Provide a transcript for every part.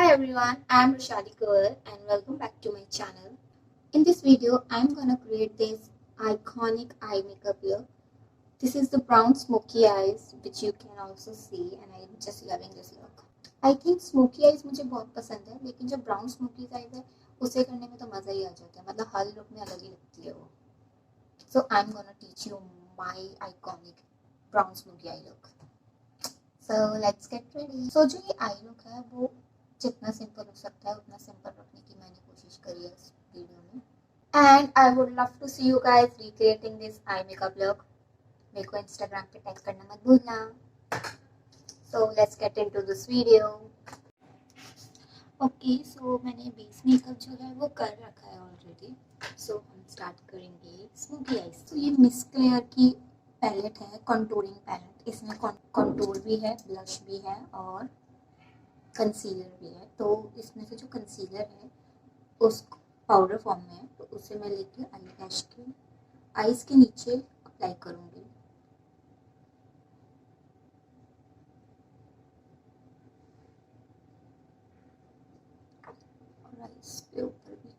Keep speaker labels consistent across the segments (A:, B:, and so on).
A: Hi everyone, I am RUSHALI Goyal and welcome back to my channel. In this video, I am gonna create this iconic eye makeup look. This is the brown smoky eyes which you can also see and I am just loving this look. I think smoky eyes मुझे बहुत पसंद है लेकिन जब brown smoky eyes है उसे करने में तो मज़ा ही आ जाता है मतलब हर लुक में अलग ही लगती है वो. So I am gonna teach you my iconic brown smoky eye look. So let's get ready. So जो ये eye look है वो जितना सिंपल हो सकता है उतना सिंपल रखने की मैंने कोशिश करी है इस वीडियो में. And I would love to see you guys recreating this eye makeup look. मेरे को इंस्टाग्राम पे टैग करना मत भूलना. So let's get into this video. Okay, so मैंने बेस मेकअप जो है वो कर रखा है ऑलरेडी. सो हम स्टार्ट करेंगे स्मोकी आइज. तो ये मिस क्लेयर की पैलेट है, कंटूरिंग पैलेट. इसमें कंटूर भी है, ब्लश भी है और कंसीलर भी है. तो इसमें से जो कंसीलर है उस पाउडर फॉर्म में है तो उसे मैं लेके आईलैश के आईज के नीचे अप्लाई करूँगी. और आईज पे ऊपर भी.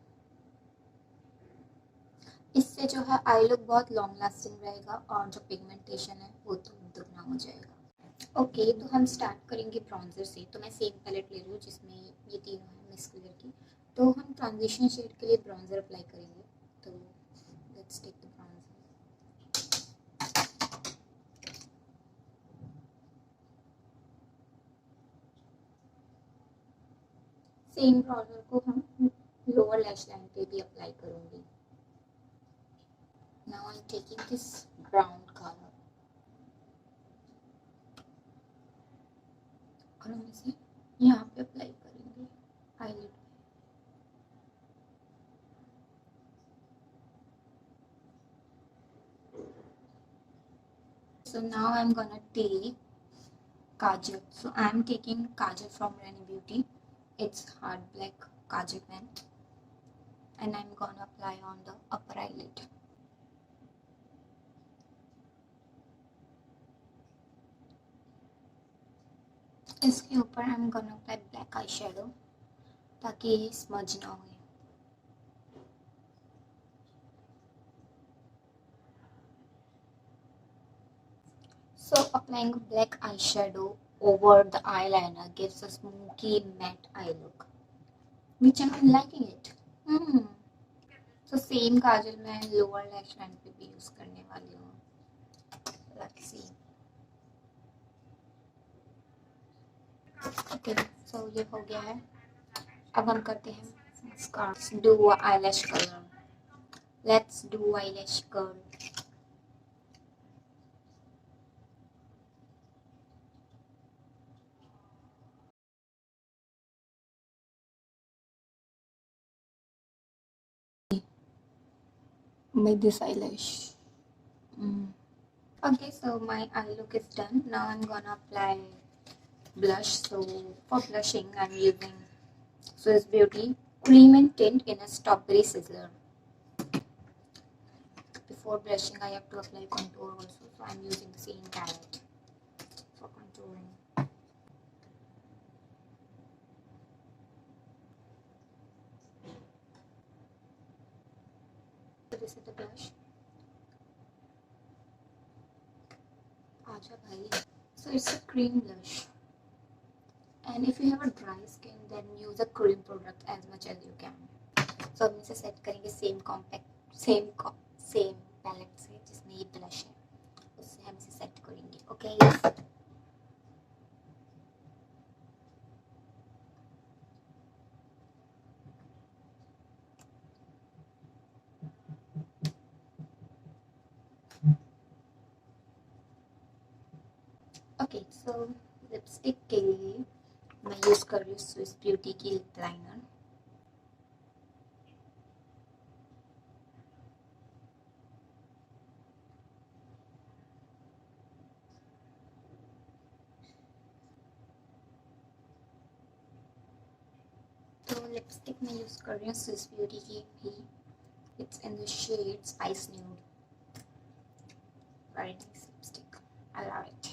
A: इससे जो है आई लुक बहुत लॉन्ग लास्टिंग रहेगा और जो पिगमेंटेशन है वो तो दुगना हो जाएगा. ओके, तो हम स्टार्ट करेंगे ब्रॉन्जर से. तो मैं सेम पैलेट ले रही हूँ जिसमें ये तीनों है मिस कलर की. तो हम ट्रांजिशन शेड के लिए ब्रॉन्जर अप्लाई करेंगे. तो let's take the bronzer. Same bronzer को हम लोअर लैश लाइन पे भी अप्लाई करूँगी. Now I am taking this brown colour और हम इसे यहाँ पे अप्लाई करेंगे eyelid. So now I'm gonna take kajal. So I'm taking kajal from Rani Beauty. It's hard black kajal pen, and I'm gonna apply on the upper eyelid. इसके ऊपर I'm gonna apply black eyeshadow ताकि ये smudge ना हो. So applying black eyeshadow over the eyeliner gives a smoky matte eye look, which I'm liking it. So same काजल मैं lower lash line पे भी use करने वाली हूँ. Let's see. Okay, so ये हो गया है. अब हम करते हैं mascara. Let's do eyelash color. Let's do eyelash curl. Make this eyelash. Okay, so my eye look is done. Now I'm gonna apply blush. So for blushing, I'm using Swiss Beauty Cream and Tint in a Strawberry Sizzler. Before blushing, I have to apply contour also. So I'm using the same palette for contouring. So this is the blush. So it's a cream blush. And if you have a dry skin, then use a cream product as much as you can. So हम इसे set करेंगे same palette से जिसमें ये blush है उससे हम इसे सेट करेंगे. Okay, okay. सो लिपस्टिक के लिए मैं यूज कर रही हूँ स्विस ब्यूटी की लिप लाइनर. तो लिपस्टिक में यूज कर रही हूँ स्विस ब्यूटी की भी. It's in the shade spice nude. Very nice lipstick, I love it.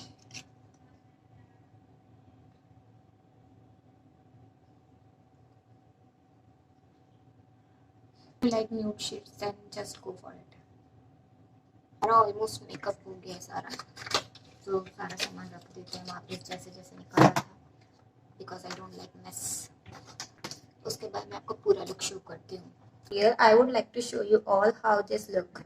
A: you like nude shades, then just go for it. सारा ऑलमोस्ट मेकअप हो गया है सारा, तो सारा सामान रख देते हैं वहाँ पे जैसे जैसे निकाला था, because I don't like mess. उसके बाद मैं आपको पूरा लुक शो करती हूँ। Here I would like to show you all how this look.